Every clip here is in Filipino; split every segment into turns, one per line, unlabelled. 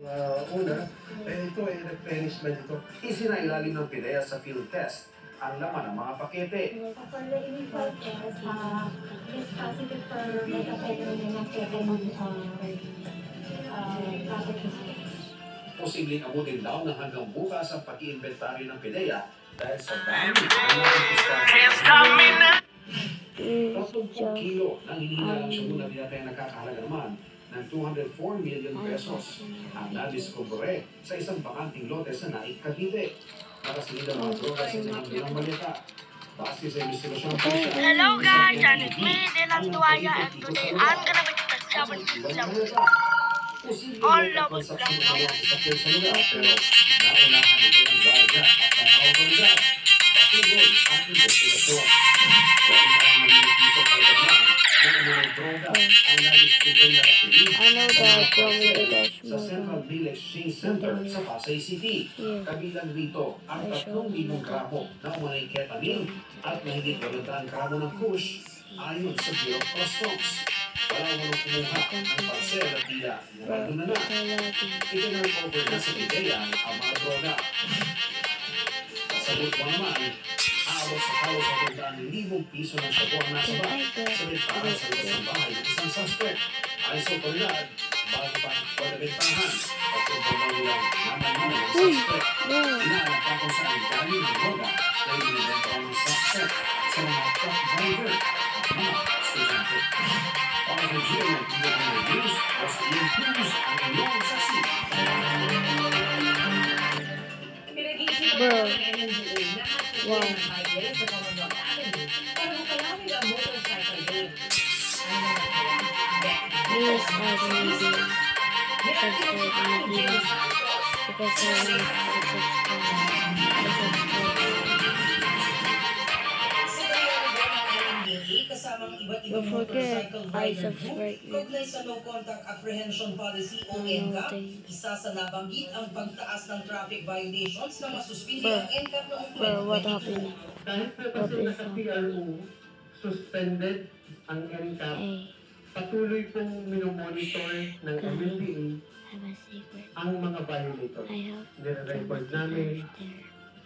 Ito ay replenishment ito.
Isinailalim ng PIDEA sa field test ang laman ng mga pakete.
For the initial test, is positive for methamphetamine and ketamine
Posibleng abutin daw ng hanggang bukas ang pag-iinventaryo ng PIDEA dahil sa dami ng mga 30 kilo ng hinihingi ng Shaguna Binatay na nakakahalaga naman ng 204 million pesos ang nadiskubre sa isang bakanting lote sa Naik, Cavite. Nakasilid ang mga droga sa mga bilang malita. Base sa investigasyon ng pulisya.
Hello guys, it's me, Dylan Tuaya, and today I'm gonna be discovering all love is black.
Pero naunahan ito ng gwardiya at ang autoridad. Patuloy ang investigasyon. Dahil ang maninipisong kalagyan ng mga droga ang nadiskubre na kasilid sa Central Bill Exchange Center sa Pasay City. Kabilang rito ang 3,000 gramo na umunay ketamine at mahigit 200 gramo ng kush ayon sa Bureau of Customs. Wala naman kumuha ang parcel at diya narado na. Itinurn-over na sa PIDEA ang mga droga. Sagot mo naman, aabot sa halos sa 100,000 piso ng shabu ang nasa bag sa bentahan sa labas ng bahay ng isang suspect. Ayon sa otoridad, bago pa wala bentahan at kumpabang nilang naman ng suspect. Inaalap pa kung saan galing ng droga na ibinibentahan ng suspect sa mga truck driver at mga estudyante. Para sa GMA News, was Ian Cruz ang inyong saksi.
Wow. Yes, I believe it. Subscribe because I want to
kasamang iba't ibang motorcycle rider group kaugnay sa no contact apprehension policy o NCAP. Isa sa nabanggit ang pagtaas ng traffic violations na masuspindi ang NCAP noong 2022.
Kahit na kasi naka-PRO, suspended ang NCAP, patuloy pong minomonitor ng MMDA ang mga violator. Nire-record namin.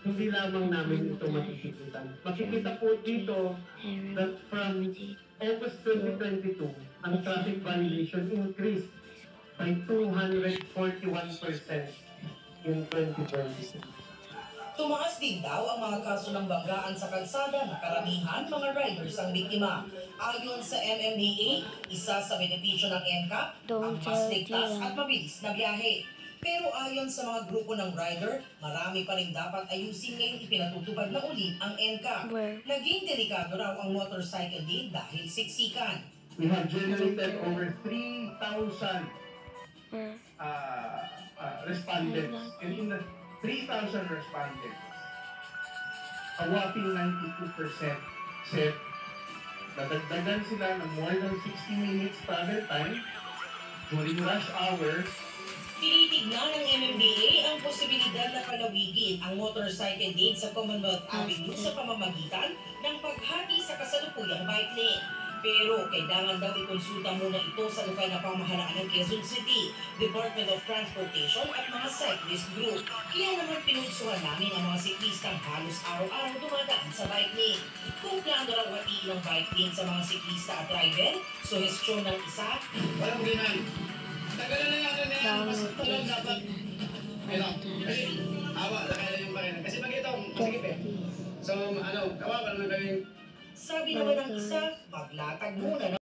Hindi lamang namin ito matitikitan. Makikita po dito that from August 2022, ang traffic violation increased by 241% in 2022.
Tumaas din daw ang mga kaso ng banggaan sa kalsada na karamihan mga riders ang biktima. Ayon sa MMDA, isa sa benepisyo ng NCAP ang mas ligtas at mabilis na biyahe. Pero ayon sa mga grupo ng rider, marami pa rin dapat ayusin ngayong ipinatutupad na uli ang NCAP. Naging delikado raw ang motorcycle din dahil siksikan.
We have generated over 3,000 respondents. And in the 3,000 respondents, a whopping 92% said nadagdagan sila ng more than 60 minutes travel time during rush hours.
Tinitignan ng MMDA ang posibilidad na palawigin ang motorcycle lane sa Commonwealth Avenue sa pamamagitan ng paghati sa kasalukuyang bike lane. Pero kailangan daw ikonsulta muna ito sa lokal na pamahalaan ng Quezon City, Department of Transportation at mga cyclist group. Kaya naman pinunsuhan namin ang mga siklistang halos araw-araw dumadaan sa bike lane. Kung plano raw hatiin ang bike lane sa mga siklista at driver, suhestyon ng isa,
walang binan. Tagalan na natin na yan, mas tulad dapat. Awa, nakala yung pakinan. Kasi pag ito, masikip eh. So, kawawa naman kami.
sabi naman ng isa, paglatag muna